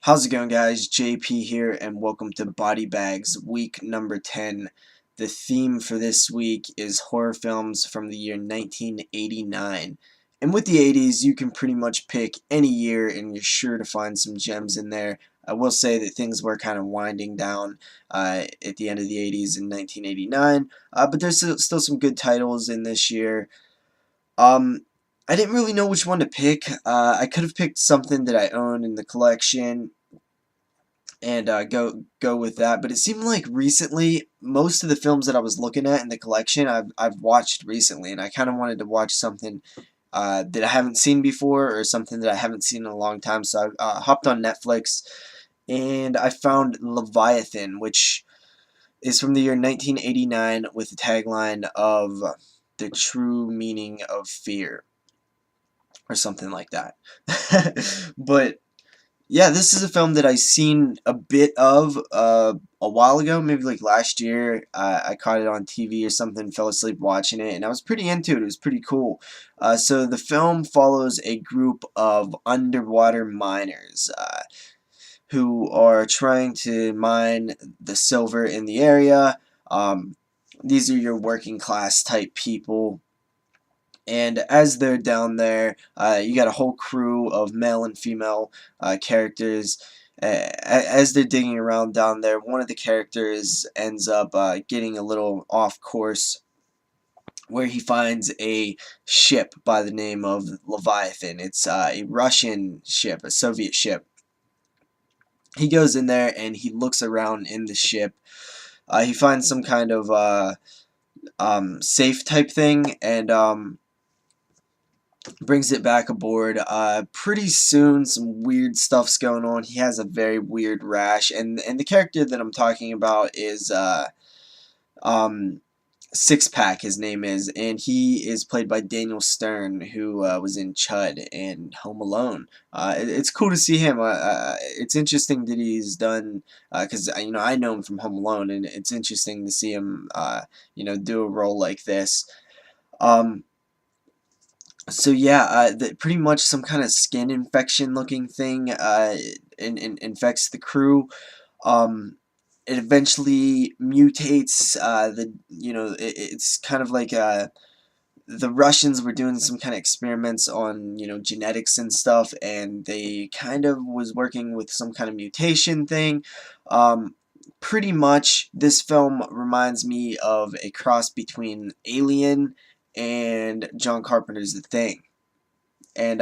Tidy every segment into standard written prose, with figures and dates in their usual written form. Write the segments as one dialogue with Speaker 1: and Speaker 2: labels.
Speaker 1: How's it going, guys? JP here, and welcome to Body Bags week number 10. The theme for this week is horror films from the year 1989. And with the 80s, you can pretty much pick any year and you're sure to find some gems in there. I will say that things were kind of winding down at the end of the 80s in 1989, but there's still some good titles in this year. Um, I didn't really know which one to pick. I could have picked something that I own in the collection and go with that. But it seemed like recently most of the films that I was looking at in the collection I've watched recently, and I kind of wanted to watch something that I haven't seen before or something that I haven't seen in a long time. So I hopped on Netflix and I found Leviathan, which is from the year 1989 with the tagline of "The True Meaning of Fear" or something like that. But yeah, this is a film that I seen a bit of a while ago, maybe like last year. I caught it on TV or something, fell asleep watching it, and I was pretty into it. It was pretty cool. So the film follows a group of underwater miners who are trying to mine the silver in the area. These are your working class type people. And as they're down there, you got a whole crew of male and female characters. As they're digging around down there, one of the characters ends up getting a little off course where he finds a ship by the name of Leviathan. It's a Russian ship, a Soviet ship. He goes in there and he looks around in the ship. He finds some kind of safe type thing, and brings it back aboard. Pretty soon, some weird stuff's going on. He has a very weird rash, and the character that I'm talking about is um, Six Pack. His name is, and he is played by Daniel Stern, who was in Chud and Home Alone. It's cool to see him. It's interesting that he's done because I know him from Home Alone, and it's interesting to see him do a role like this. Um, so yeah, pretty much some kind of skin infection looking thing infects the crew. Um, it eventually mutates. It's kind of like the Russians were doing some kind of experiments on genetics and stuff, and they kind of was working with some kind of mutation thing. Pretty much, this film reminds me of a cross between Alien and John Carpenter's The Thing. And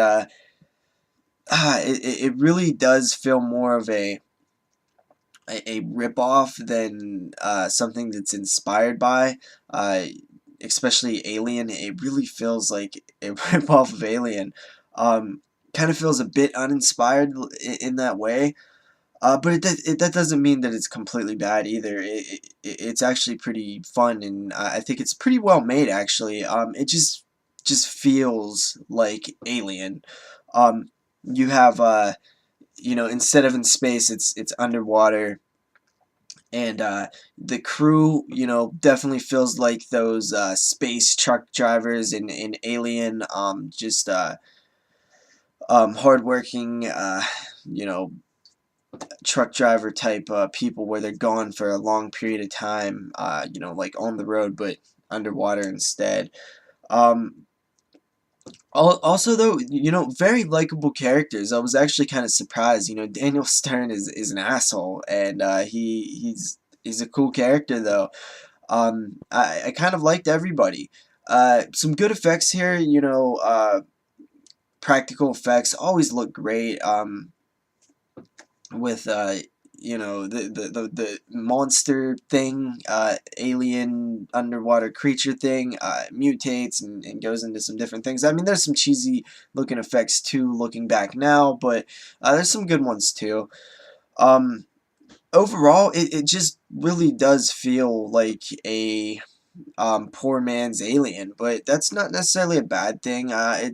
Speaker 1: it really does feel more of a rip-off than something that's inspired by, especially Alien. It really feels like a rip-off of Alien. Kind of feels a bit uninspired in that way. But that doesn't mean that it's completely bad either. It's actually pretty fun, and I think it's pretty well made, actually. It just feels like Alien. Um, you have instead of in space, it's underwater, and the crew definitely feels like those space truck drivers in Alien. Just hardworking, you know truck driver type people where they're gone for a long period of time, like on the road but underwater instead. Um, Also, though, very likable characters. I was actually kind of surprised. Daniel Stern is an asshole, and he's a cool character though. I kind of liked everybody. Some good effects here. Practical effects always look great. With the monster thing, alien underwater creature thing, mutates and goes into some different things. I mean, there's some cheesy looking effects too looking back now, but there's some good ones too. um Overall, it just really does feel like a poor man's Alien, but that's not necessarily a bad thing. A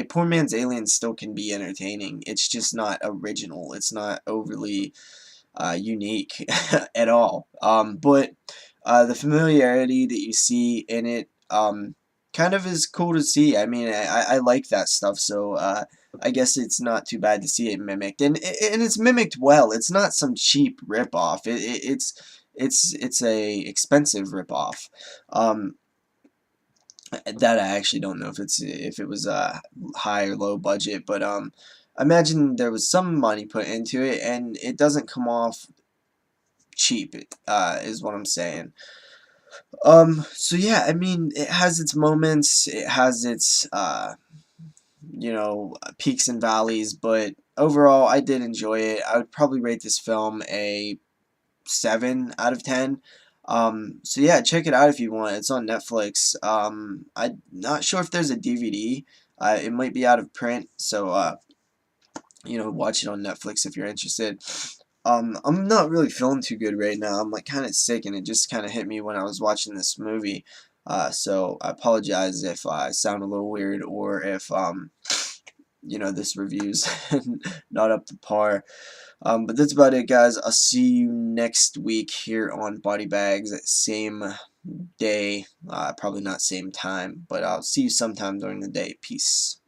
Speaker 1: poor man's Alien still can be entertaining. It's just not original. It's not overly unique at all. But the familiarity that you see in it kind of is cool to see. I mean, I like that stuff. So I guess it's not too bad to see it mimicked, and it's mimicked well. It's not some cheap ripoff. It's a expensive ripoff. Um, that I actually don't know if it was high or low budget, but I imagine there was some money put into it, and it doesn't come off cheap. Is what I'm saying. So yeah, I mean, it has its moments. It has its peaks and valleys, but overall, I did enjoy it. I would probably rate this film a 7 out of 10. So yeah, check it out if you want. It's on Netflix. I'm not sure if there's a DVD. It might be out of print, so watch it on Netflix if you're interested. I'm not really feeling too good right now. I'm like kind of sick, and it just kind of hit me when I was watching this movie. So I apologize if I sound a little weird, or if this review's not up to par. But that's about it, guys. I'll see you next week here on Body Bags, same day, probably not same time, but I'll see you sometime during the day. Peace.